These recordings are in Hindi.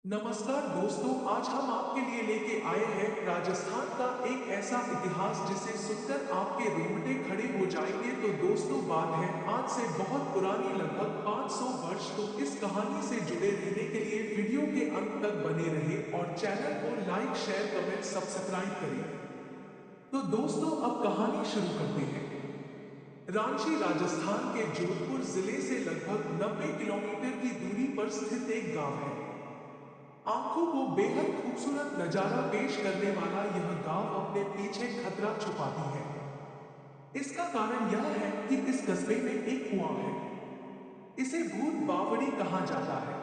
नमस्कार दोस्तों, आज हम आपके लिए लेके आए हैं राजस्थान का एक ऐसा इतिहास जिसे सुनकर आपके रोंगटे खड़े हो जाएंगे। तो दोस्तों, बात है आज से बहुत पुरानी, लगभग 500 वर्ष। तो इस कहानी से जुड़े रहने के लिए वीडियो के अंत तक बने रहे और चैनल को लाइक शेयर कमेंट सब्सक्राइब करें। तो दोस्तों, अब कहानी शुरू करते हैं। रांची राजस्थान के जोधपुर जिले से लगभग 90 किलोमीटर की दूरी पर स्थित एक गांव है। आंखों को बेहद खूबसूरत नजारा पेश करने वाला यह गांव अपने पीछे खतरा छुपाती है। इसका कारण यह है कि इस कस्बे में एक कुआं है। इसे भूत बावड़ी कहा जाता है।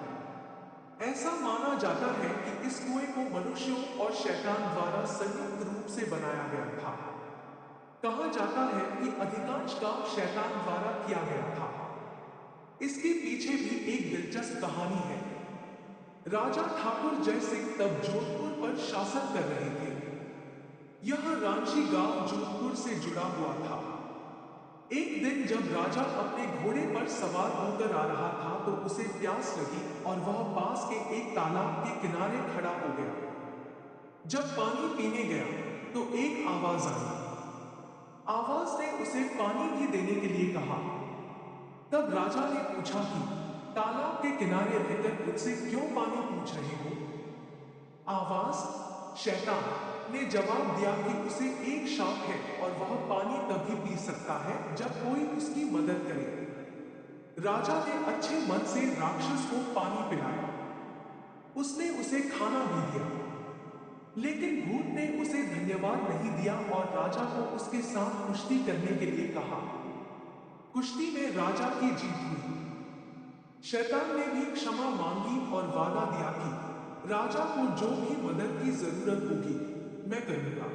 ऐसा माना जाता है कि इस कुएं को मनुष्यों और शैतान द्वारा संयुक्त रूप से बनाया गया था। कहा जाता है कि अधिकांश काम शैतान द्वारा किया गया था। इसके पीछे भी एक दिलचस्प कहानी है। राजा ठाकुर जय सिंह तब जोधपुर पर शासन कर रहे थे। यह रांची गांव जोधपुर से जुड़ा हुआ था। एक दिन जब राजा अपने घोड़े पर सवार होकर आ रहा था तो उसे प्यास लगी और वह पास के एक तालाब के किनारे खड़ा हो गया। जब पानी पीने गया तो एक आवाज आई। आवाज ने उसे पानी भी देने के लिए कहा। तब राजा ने पूछा कि तालाब के किनारे रहकर मुझसे क्यों पानी पूछ रहे हो। आवाज, शैतान, ने जवाब दिया कि उसे एक शाप है और वह पानी तभी पी सकता है जब कोई उसकी मदद करे। राजा ने अच्छे मन से राक्षस को पानी पिलाया। उसने उसे खाना भी दिया। लेकिन भूत ने उसे धन्यवाद नहीं दिया और राजा को उसके साथ कुश्ती करने के लिए कहा। कुश्ती में राजा की जीत हुई। शैतान ने भी क्षमा मांगी और वादा दिया कि राजा को जो भी मदद की जरूरत होगी, मैं करूंगा।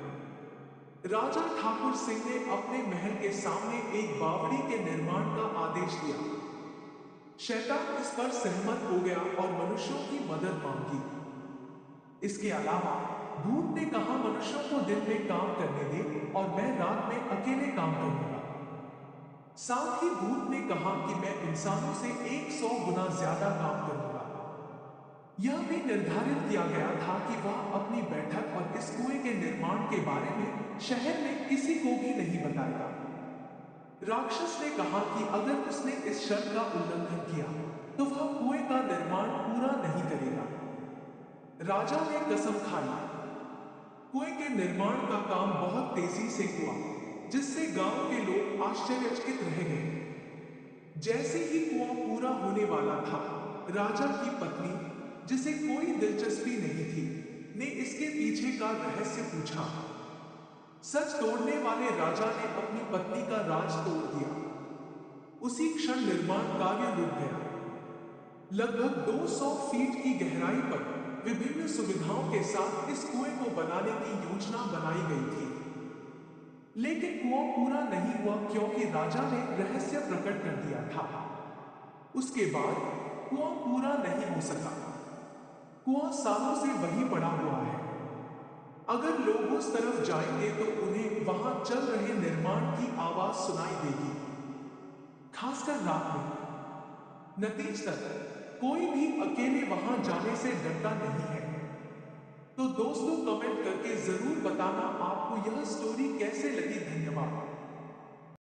राजा ठाकुर सिंह ने अपने महल के सामने एक बावड़ी के निर्माण का आदेश दिया। शैतान इस पर सहमत हो गया और मनुष्यों की मदद मांगी। इसके अलावा भूत ने कहा, मनुष्यों को दिन में काम करने दे और मैं रात में अकेले काम करूंगा। साथ ही भूत ने कहा कि मैं इंसानों से 100 गुना ज्यादा काम करूंगा। यह भी निर्धारित किया गया था कि वह अपनी बैठक और इस कुएं के निर्माण के बारे में शहर में किसी को भी नहीं बताएगा। राक्षस ने कहा कि अगर उसने इस शर्त का उल्लंघन किया तो वह कुएं का निर्माण पूरा नहीं करेगा। राजा ने कसम खाई। कुएं के निर्माण का काम बहुत तेजी से हुआ, जिससे गांव के लोग आश्चर्यचकित रह गए। जैसे ही कुआं पूरा होने वाला था, राजा की पत्नी, जिसे कोई दिलचस्पी नहीं थी, ने इसके पीछे का रहस्य पूछा। सच तोड़ने वाले राजा ने अपनी पत्नी का राज तोड़ दिया। उसी क्षण निर्माण कार्य रुक गया। लगभग 200 फीट की गहराई पर विभिन्न सुविधाओं के साथ इस कुएं को बनाने की योजना बनाई गई थी। लेकिन कुआं पूरा नहीं हुआ क्योंकि राजा ने रहस्य प्रकट कर दिया था। उसके बाद कुआं पूरा नहीं हो सका। कुआं सालों से वहीं पड़ा हुआ है। अगर लोग उस तरफ जाएंगे तो उन्हें वहां चल रहे निर्माण की आवाज सुनाई देगी, खासकर रात में। नतीजतन कोई भी अकेले वहां जाने से डरता नहीं है। तो दोस्तों, कमेंट करके जरूर बताना आपको यह स्टोरी कैसे लगी। धन्यवाद।